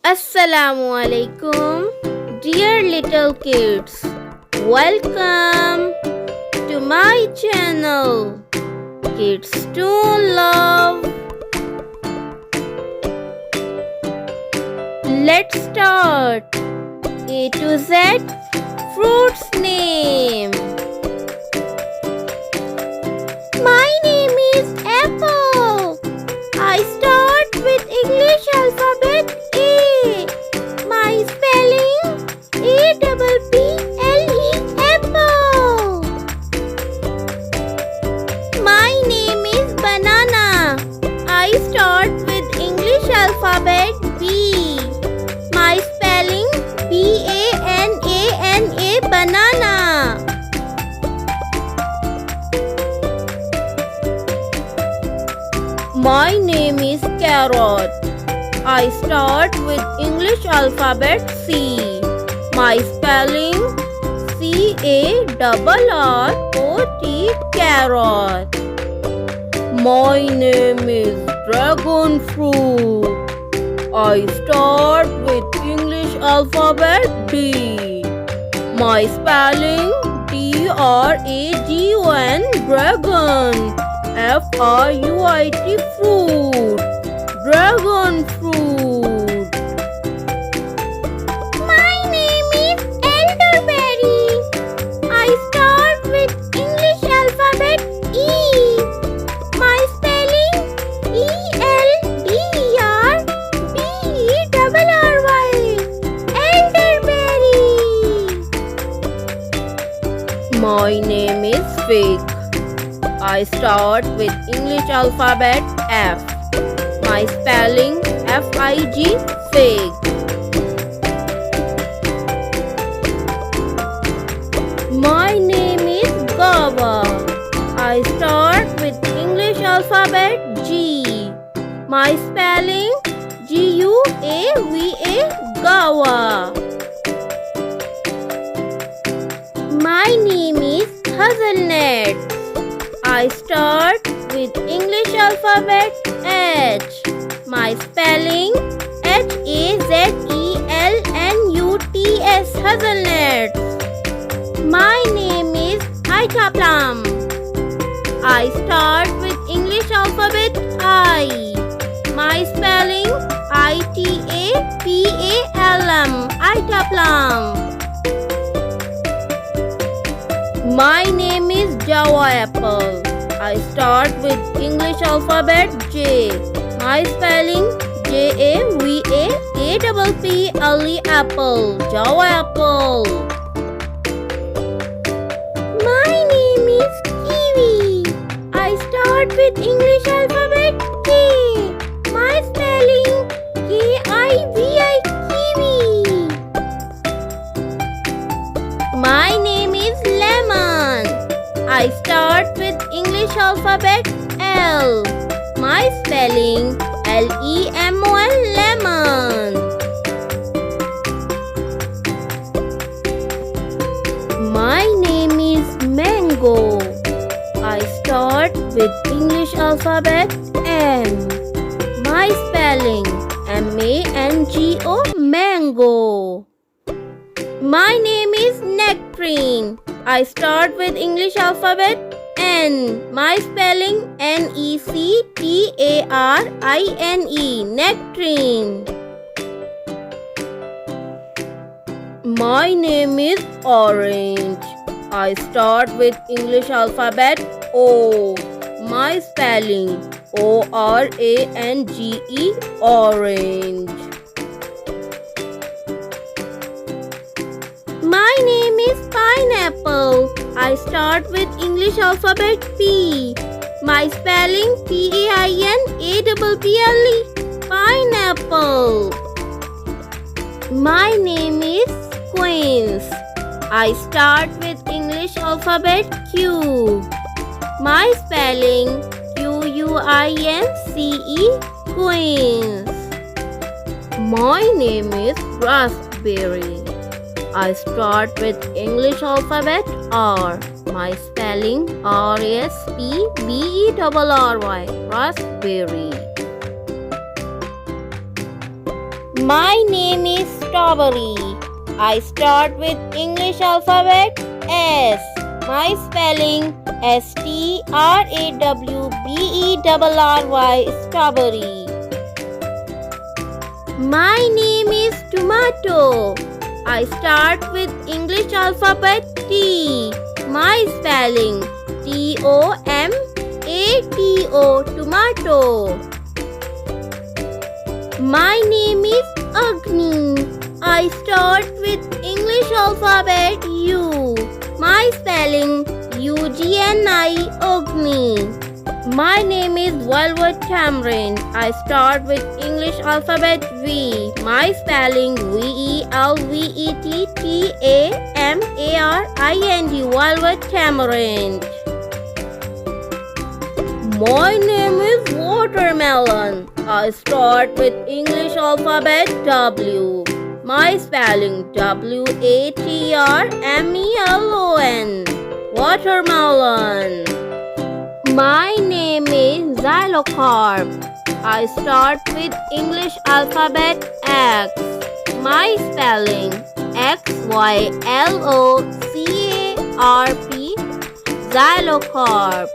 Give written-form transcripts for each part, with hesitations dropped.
Assalamu alaikum, dear little kids. Welcome to my channel, Kidstoon Love. Let's start. A to Z, fruits name. My name is Apple. I start with English alphabet A. My spelling A-double-P-L-E, apple. My name is Banana. I start with English alphabet B. My spelling B-A-N-A-N-A, banana. My name is Carrot. I start with English alphabet C. My spelling C-A-R-R-O-T, carrot. My name is Dragon Fruit. I start with English alphabet D. My spelling D-R-A-G-O-N, dragon. F-R-U-I-T, fruit. Dragon fruit. My name is elderberry. I start with English alphabet E. My spelling E-L-D-E-R-B-E-R-R-Y, elderberry. My name is Fig. I start with English alphabet F. My spelling F-I-G, fig. My name is Guava. I start with English alphabet G. My spelling G-U-A-V-A, guava. My name is Hazelnut. I start with English alphabet H. My spelling H-A-Z-E-L-N-U-T-S, hazelnut. My name is Ita Plum. I start with English alphabet I. My spelling I-T-A-P-A-L-M, Ita Plum. My name is Java Apple. I start with English alphabet J. My spelling J-A-V-A-A-P-P-L-E, apple, Java apple. My name is Kiwi. I start with English alphabet K. My spelling K-I-V-I, kiwi. My name is Lemon. I start with English alphabet L. My spelling L-E-M-O-N, lemon. My name is Mango. I start with English alphabet M. My spelling M-A-N-G-O, mango. My name is Nectarine. I start with English alphabet N. My spelling N-E-C-T-A-R-I-N-E, nectarine. My name is Orange. I start with English alphabet O. My spelling O-R-A-N-G-E, orange. My name is Pineapple. I start with English alphabet P. My spelling P-A-I-N-A-P-P-L-E, pineapple. My name is Queens. I start with English alphabet Q. My spelling Q-U-I-N-C-E, queens. My name is Raspberry. I start with English alphabet R. My spelling R-A-S-P-B-E-R-R-Y, raspberry. My name is Strawberry. I start with English alphabet S. My spelling Strawberry. Strawberry. My name is Tomato. I start with English alphabet T. My spelling Tomato. Tomato. My name is Agni. I start with English alphabet U. My spelling Ugni. Agni. My name is Velvet Tamarind. I start with English alphabet V. My spelling Velvet Tamarind. Velvet Tamarind. My name is Watermelon. I start with English alphabet W. My spelling Watermelon. Watermelon. My name is Xylocarp. I start with English alphabet X. My spelling Xylocarp. Xylocarp.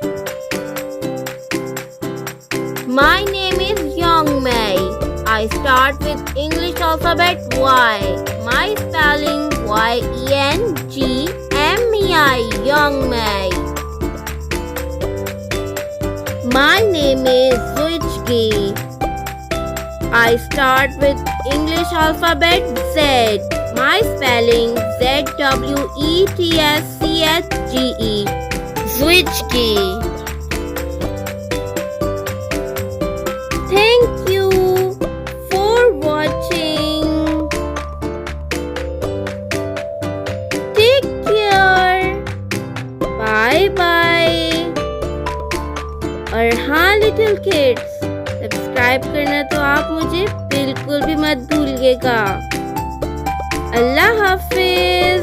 My name is Young May. I start with English alphabet Y. My spelling Yengmei. Young May. My name is Zwitschge. I start with English alphabet Z. My spelling Zwetschge. Zwitschge. Thank you for watching. Take care. Bye bye. और हाँ little kids, subscribe करना तो आप मुझे बिल्कुल भी मत भूलिएगा। अल्लाह हाफिज।